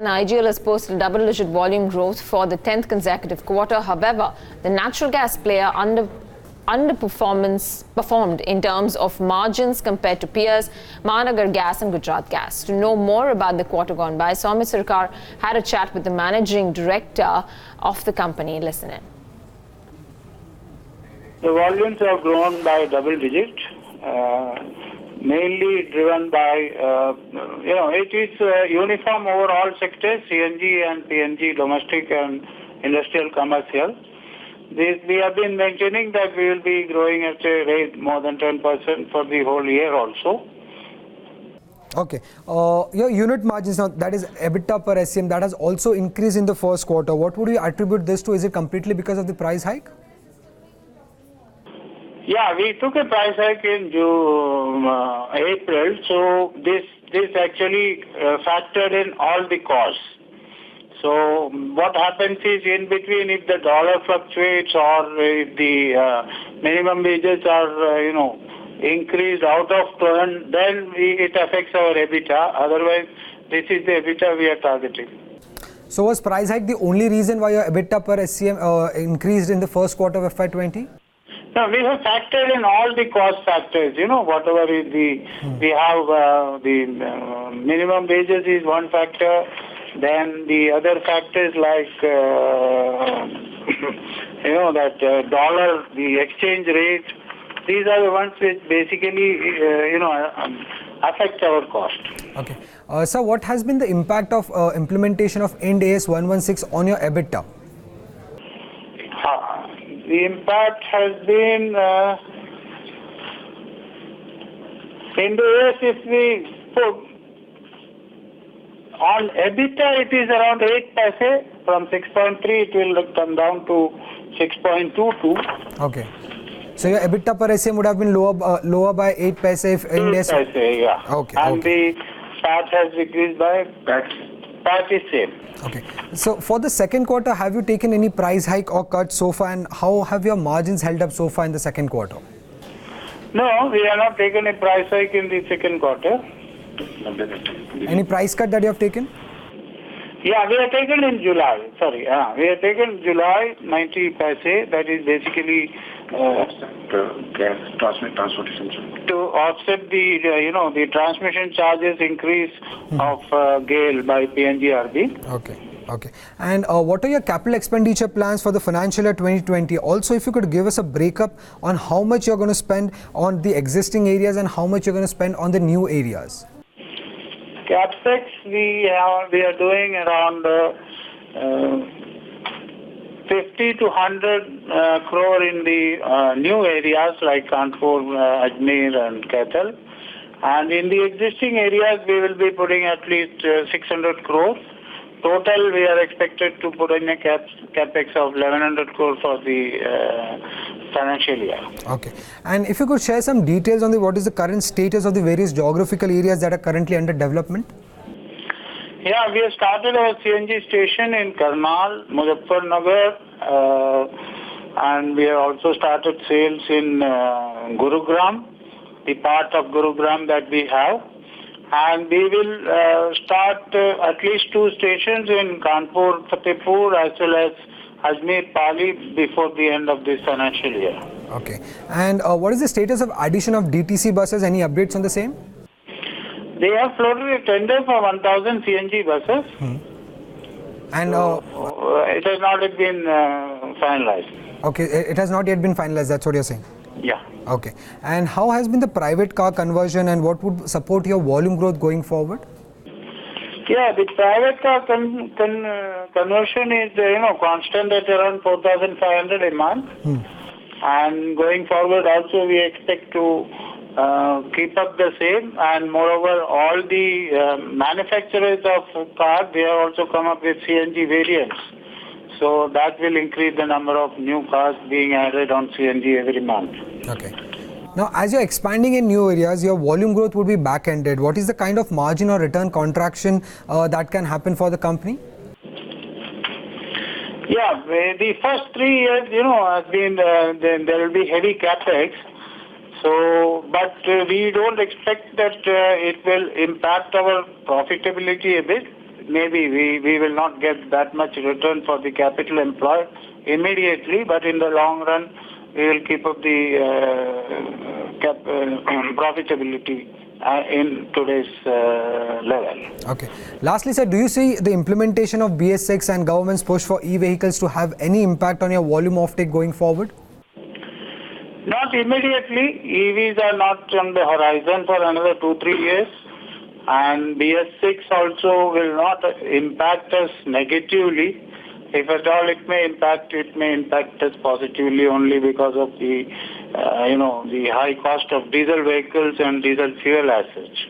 IGL has posted double-digit volume growth for the 10th consecutive quarter. However, the natural gas player underperformed in terms of margins compared to peers, Mahanagar Gas and Gujarat Gas. To know more about the quarter gone by, Soumya Sarkar had a chat with the managing director of the company. Listen in. The volumes have grown by double digit, mainly driven by, it is uniform over all sectors, CNG and PNG, domestic and industrial commercial. We have been maintaining that we will be growing at a rate more than 10% for the whole year also. Okay. Your unit margins, now that is EBITDA per SCM, that has also increased in the first quarter. What would you attribute this to? Is it completely because of the price hike? Yeah, we took a price hike in April, so this actually factored in all the costs. So what happens is, in between, if the dollar fluctuates or if the minimum wages are, increased out of turn, then it affects our EBITDA. Otherwise, this is the EBITDA we are targeting. So was price hike the only reason why your EBITDA per SCM increased in the first quarter of FY20? No, we have factored in all the cost factors, whatever is we have the minimum wages is one factor, then the other factors like, dollar, the exchange rate, these are the ones which basically, affect our cost. Okay. So what has been the impact of implementation of Ind AS 116 on your EBITDA? The impact has been, in the AS, if we put on EBITDA, it is around 8 paise. From 6.3, it will come down to 6.22. Okay. So your EBITDA per SCM would have been lower by 8 paise if Ind AS... 8 paise, yeah. Okay. And the PAT has decreased by... PAT is same. Okay. So for the second quarter, have you taken any price hike or cut so far, and how have your margins held up so far in the second quarter? No, we have not taken a price hike in the second quarter. Any price cut that you have taken? Yeah, we have taken in July. We have taken July 90 paise. That is basically transportation to offset the the transmission charges increase of GAIL by PNGRB. Okay. And what are your capital expenditure plans for the financial year 2020? Also, if you could give us a breakup on how much you're going to spend on the existing areas and how much you're going to spend on the new areas. CapEx, we are doing around 50 to 100 crore in the new areas like Kanpur, Ajmer and Kaithal. And in the existing areas, we will be putting at least 600 crore. Total, we are expected to put in a capex of 1100 crore for the financial year. Okay. And if you could share some details on what is the current status of the various geographical areas that are currently under development? Yeah, we have started our CNG station in Karnal, Muzaffarnagar, and we have also started sales in Gurugram, the part of Gurugram that we have. And we will start at least 2 stations in Kanpur, Fatehpur as well as Ajmer, Pali before the end of this financial year. Okay. And what is the status of addition of DTC buses? Any updates on the same? They have floated a tender for 1,000 CNG buses. And it has not yet been finalized. Okay, it has not yet been finalized, that's what you're saying? Yeah. Okay. And how has been the private car conversion and what would support your volume growth going forward? Yeah, the private car conversion is, constant at around 4,500 a month. And going forward also we expect to keep up the same. And moreover, all the manufacturers of cars, they have also come up with CNG variants. So that will increase the number of new cars being added on CNG every month. Okay. Now, as you're expanding in new areas, your volume growth would be back-ended. What is the kind of margin or return contraction that can happen for the company? Yeah, the first 3 years, has been, there will be heavy capex. So, but we don't expect that it will impact our profitability a bit. maybe we will not get that much return for the capital employed immediately, but in the long run, we will keep up the profitability in today's level. Okay. Lastly, sir, do you see the implementation of BS6 and government's push for e-vehicles to have any impact on your volume offtake going forward? Not immediately. EVs are not on the horizon for another 2-3 years. And BS6 also will not impact us negatively. If at all it may impact us positively only because of the, the high cost of diesel vehicles and diesel fuel as such.